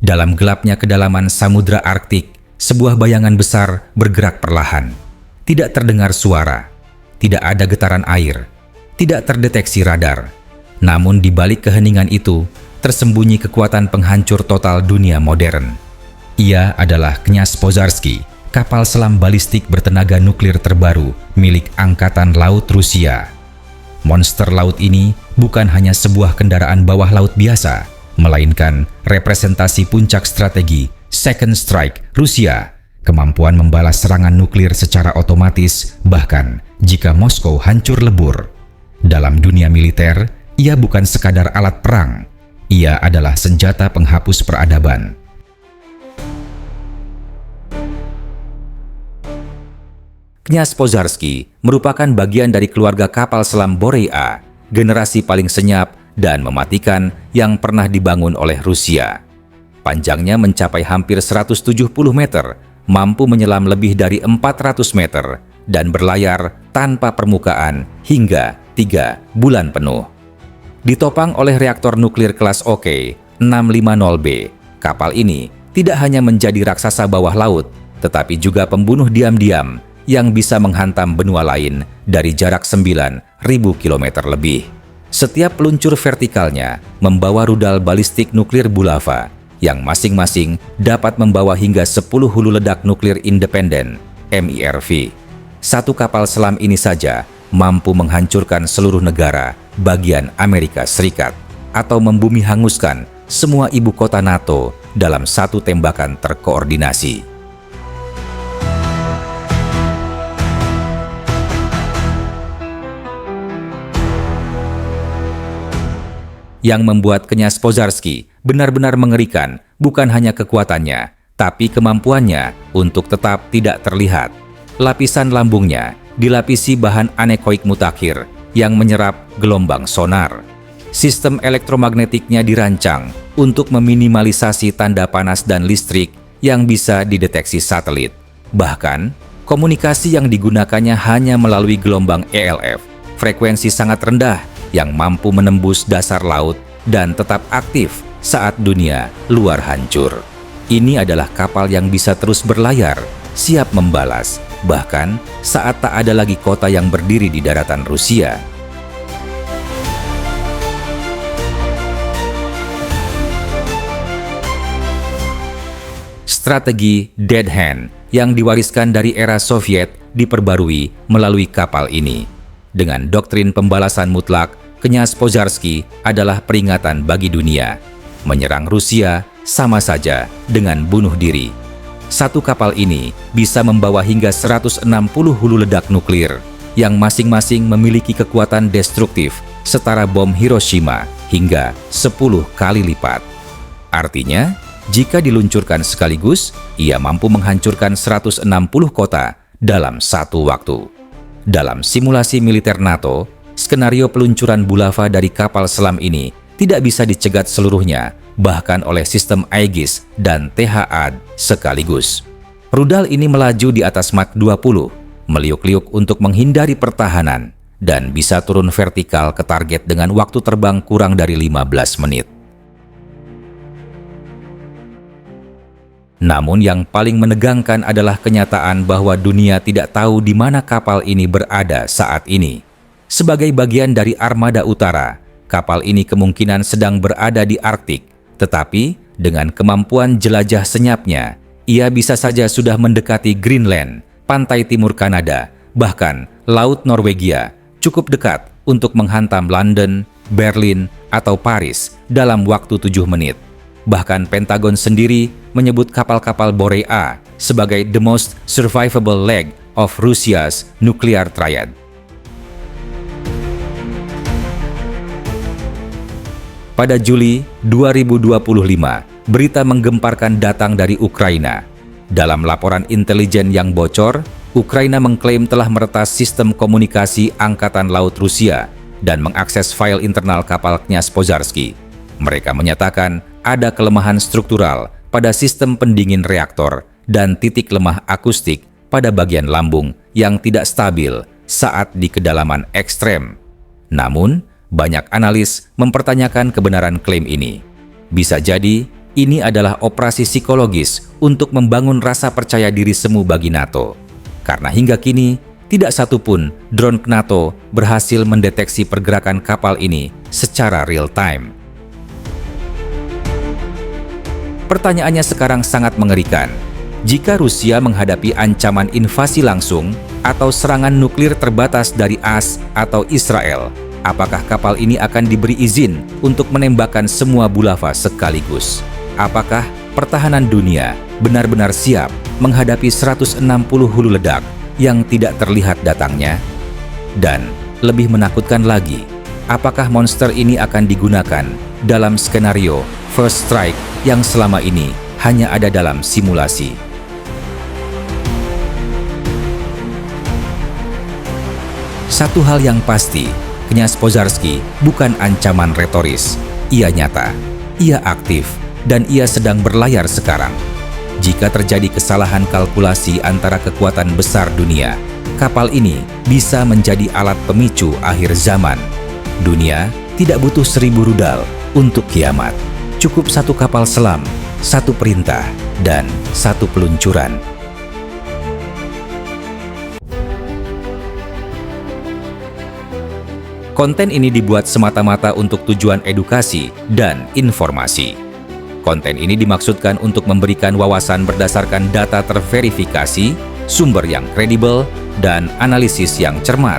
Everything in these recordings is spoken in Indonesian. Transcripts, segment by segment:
Dalam gelapnya kedalaman Samudra Arktik, sebuah bayangan besar bergerak perlahan. Tidak terdengar suara, tidak ada getaran air, tidak terdeteksi radar. Namun di balik keheningan itu, tersembunyi kekuatan penghancur total dunia modern. Ia adalah Knyaz Pozharsky, kapal selam balistik bertenaga nuklir terbaru milik Angkatan Laut Rusia. Monster laut ini bukan hanya sebuah kendaraan bawah laut biasa, melainkan representasi puncak strategi Second Strike Rusia, kemampuan membalas serangan nuklir secara otomatis bahkan jika Moskow hancur lebur. Dalam dunia militer, ia bukan sekadar alat perang, ia adalah senjata penghapus peradaban. Knyaz Pozharsky merupakan bagian dari keluarga kapal selam Boreas, generasi paling senyap dan mematikan yang pernah dibangun oleh Rusia. Panjangnya mencapai hampir 170 meter, mampu menyelam lebih dari 400 meter, dan berlayar tanpa permukaan hingga 3 bulan penuh. Ditopang oleh reaktor nuklir kelas OK 650B, kapal ini tidak hanya menjadi raksasa bawah laut, tetapi juga pembunuh diam-diam yang bisa menghantam benua lain dari jarak 9.000 km lebih. Setiap peluncur vertikalnya membawa rudal balistik nuklir Bulava yang masing-masing dapat membawa hingga 10 hulu ledak nuklir independen (MIRV). Satu kapal selam ini saja mampu menghancurkan seluruh negara bagian Amerika Serikat atau membumi hanguskan semua ibu kota NATO dalam satu tembakan terkoordinasi. Yang membuat Knyaz Pozharsky benar-benar mengerikan bukan hanya kekuatannya, tapi kemampuannya untuk tetap tidak terlihat. Lapisan lambungnya dilapisi bahan anekoik mutakhir yang menyerap gelombang sonar. Sistem elektromagnetiknya dirancang untuk meminimalisasi tanda panas dan listrik yang bisa dideteksi satelit. Bahkan, komunikasi yang digunakannya hanya melalui gelombang ELF, frekuensi sangat rendah yang mampu menembus dasar laut dan tetap aktif saat dunia luar hancur. Ini adalah kapal yang bisa terus berlayar, siap membalas, bahkan saat tak ada lagi kota yang berdiri di daratan Rusia. Strategi Dead Hand yang diwariskan dari era Soviet diperbarui melalui kapal ini. Dengan doktrin pembalasan mutlak, Knyaz Pozharsky adalah peringatan bagi dunia. Menyerang Rusia sama saja dengan bunuh diri. Satu kapal ini bisa membawa hingga 160 hulu ledak nuklir yang masing-masing memiliki kekuatan destruktif setara bom Hiroshima hingga 10 kali lipat. Artinya, jika diluncurkan sekaligus, ia mampu menghancurkan 160 kota dalam satu waktu. Dalam simulasi militer NATO, skenario peluncuran Bulava dari kapal selam ini tidak bisa dicegat seluruhnya, bahkan oleh sistem Aegis dan THAAD sekaligus. Rudal ini melaju di atas Mach 20, meliuk-liuk untuk menghindari pertahanan, dan bisa turun vertikal ke target dengan waktu terbang kurang dari 15 menit. Namun yang paling menegangkan adalah kenyataan bahwa dunia tidak tahu di mana kapal ini berada saat ini. Sebagai bagian dari armada utara, kapal ini kemungkinan sedang berada di Arktik, tetapi dengan kemampuan jelajah senyapnya, ia bisa saja sudah mendekati Greenland, pantai timur Kanada, bahkan Laut Norwegia, cukup dekat untuk menghantam London, Berlin, atau Paris dalam waktu 7 menit. Bahkan Pentagon sendiri menyebut kapal-kapal Boreas sebagai the most survivable leg of Russia's nuclear triad. Pada Juli 2025, berita menggemparkan datang dari Ukraina. Dalam laporan intelijen yang bocor, Ukraina mengklaim telah meretas sistem komunikasi Angkatan Laut Rusia dan mengakses file internal kapal Knyaz Pozharsky. Mereka menyatakan ada kelemahan struktural pada sistem pendingin reaktor dan titik lemah akustik pada bagian lambung yang tidak stabil saat di kedalaman ekstrem. Namun, banyak analis mempertanyakan kebenaran klaim ini. Bisa jadi, Ini adalah operasi psikologis untuk membangun rasa percaya diri semu bagi NATO. Karena hingga kini, tidak satupun drone NATO berhasil mendeteksi pergerakan kapal ini secara real time. Pertanyaannya sekarang sangat mengerikan. Jika Rusia menghadapi ancaman invasi langsung atau serangan nuklir terbatas dari AS atau Israel, apakah kapal ini akan diberi izin untuk menembakkan semua Bulava sekaligus? Apakah pertahanan dunia benar-benar siap menghadapi 160 hulu ledak yang tidak terlihat datangnya? Dan lebih menakutkan lagi, apakah monster ini akan digunakan dalam skenario first strike yang selama ini hanya ada dalam simulasi? Satu hal yang pasti, Knyaz Pozharsky bukan ancaman retoris. Ia nyata, ia aktif, dan ia sedang berlayar sekarang. Jika terjadi kesalahan kalkulasi antara kekuatan besar dunia, kapal ini bisa menjadi alat pemicu akhir zaman. Dunia tidak butuh 1000 rudal untuk kiamat. Cukup satu kapal selam, satu perintah, dan satu peluncuran. Konten ini dibuat semata-mata untuk tujuan edukasi dan informasi. Konten ini dimaksudkan untuk memberikan wawasan berdasarkan data terverifikasi, sumber yang kredibel, dan analisis yang cermat.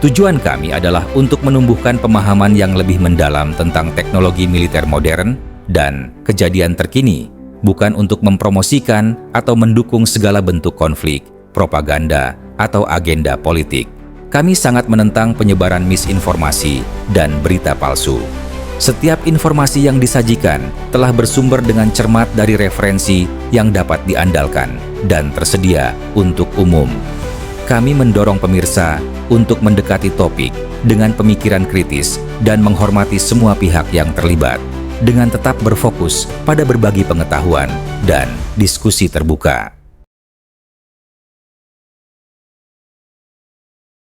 Tujuan kami adalah untuk menumbuhkan pemahaman yang lebih mendalam tentang teknologi militer modern dan kejadian terkini, bukan untuk mempromosikan atau mendukung segala bentuk konflik, propaganda, atau agenda politik. Kami sangat menentang penyebaran misinformasi dan berita palsu. Setiap informasi yang disajikan telah bersumber dengan cermat dari referensi yang dapat diandalkan dan tersedia untuk umum. Kami mendorong pemirsa untuk mendekati topik dengan pemikiran kritis dan menghormati semua pihak yang terlibat, dengan tetap berfokus pada berbagi pengetahuan dan diskusi terbuka.